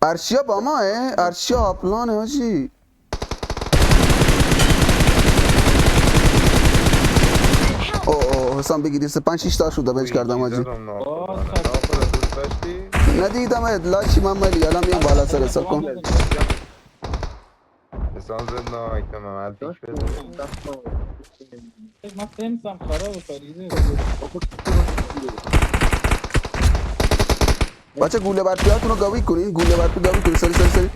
ارشیا با ما ارشیا آپلانه هاجی اوه حسام بگیری 5-6 تا شده بنچ کردم هاجی ندیدم لاشی مملی الان میام بالا سر حساب کن حسام زد نایک من پیش بده من فهمتم خراب فریده بچه گوله برپیاتون رو گاوی کنین گوله برپی گاوی کنین سری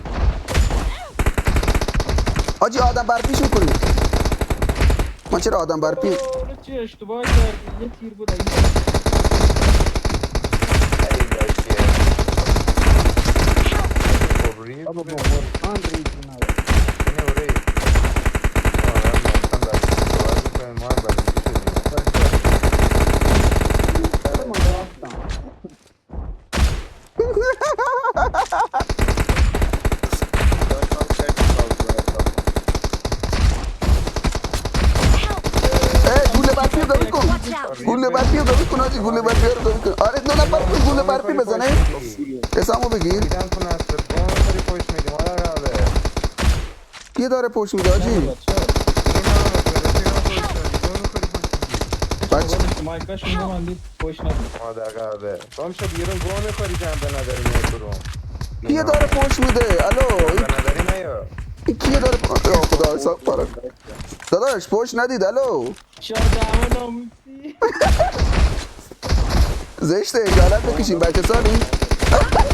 آجی آدم برپیشون کنین من چرا آدم برپی چی اشتباه کردی یه تیر بود بابا قرآن ریزی نداره گوله برپی رو گاوی کن گوله برپی رو گاوی کن آجی گوله برپی رو گاوی کن آره 2 نفر گوله برپی بزنه حسامو بگیر کی داره پشت میده آجی بچه مایکاشون ببندید پشت ندید مادر قهوه گم شد بیرون گوه میخوری جنبه نداری میای تو روم کیه داره پشت میده الو جنبه نداری نیا این کیه داره یا خدا حساب پرک داداش پشت ندید الو شاید دعوا ناموسی زشته اجالت بکشیم بچه سالیم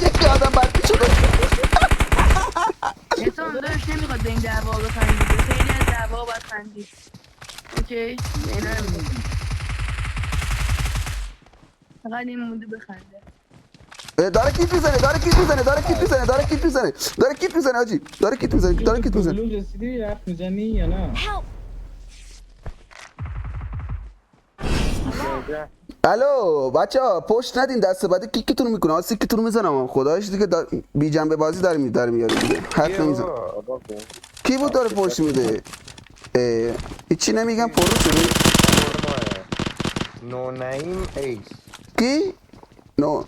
یکی آدم برپی شده احسان داشت نمیخواد به این دعوا بخندید خیلی از دعوا باید خندید اوکی اینا رو میگم فقط این مونده بخنده داره کیت میزنه آجی داره کیت میزنه بلو رسیدی حرف میزنی یا نه الو بچه ها پشت ندین دست بعدی کیکتون میکنه سیکتون میزنم خدایش دیگه بی جنبه بازی در میاره دیگه حرف نمیزن کی بود داره پشت میده هیچی نمیگم پرو شده نو نعیم ایس کی نو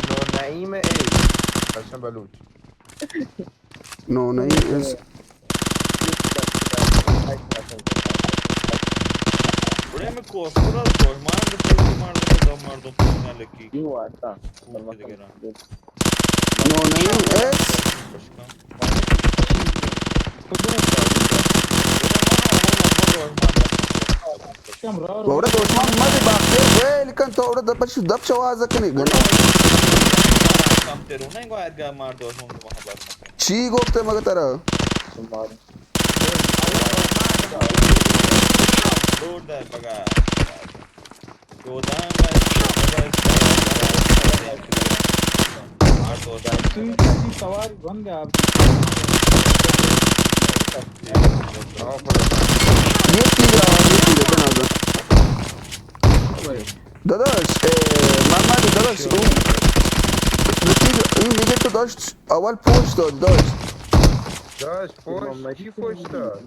نو نعیم ایس قشن بلوچ نو نه Buraya mı korkular koy? Manda koy mardum finaleki. Kurtu digera. نو نه اس Başka. کم راه رو وره دوشمن مده باقیه ویل کن تو وره دپش دپ شوازه کنی گناه Kam teruna ingo erga mardo hundu mahabar makan. چی گفته مگه ترا Dur der baga. Yodan mardo. توی کسی سواری بنده عبدی یه تیره بنازم داداش محمد داداش اون رفیق این میگه تو داشت اول پشت داشت داشت پشت کی پشت داد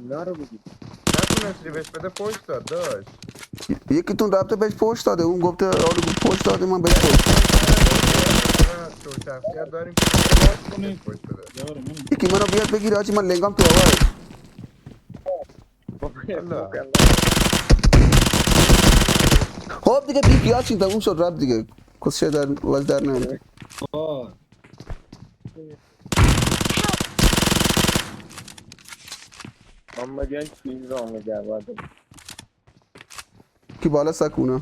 نتونستی بهش بده پشت داد داشت یکیتون رفته بهش پشت داده اون گفته آره پشت داده من بهش پشت شو شخصیت داریم که بهش کنید پشت بده یار من یکی منو بیاد بگیره آجی من لنگام تو آواره الله خب دیگه بی پیاسین تموم شد رفت دیگه کسشه در واز در نمیده آه کی بالا سکونه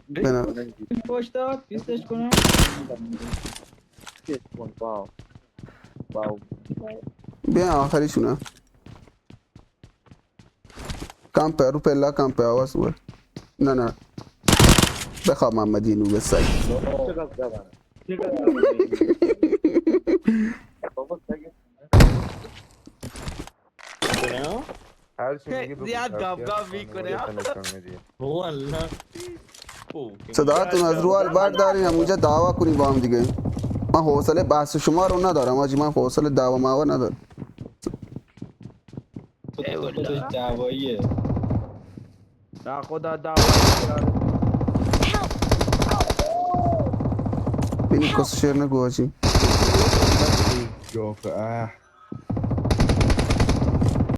بنا این پشت داد پیستش کنم بیا آخریشونه کمپه رو پلا کمپه آواز بود نه نه بخواب محمدی نوب سگ Ne? هر چی میگی بگو زیاد شخصیت گاب میکنه. خانواده نشون میدی والله. صداتون از رو البر دارین همونجا دعوا کنیم با هم دیگه من حوصله بحث شما رو ندارم آجی من حوصله دعوا معوا ندارم خودش دعواییه خدا دعوت کرده بینی کسو شیر نگو آجی جوک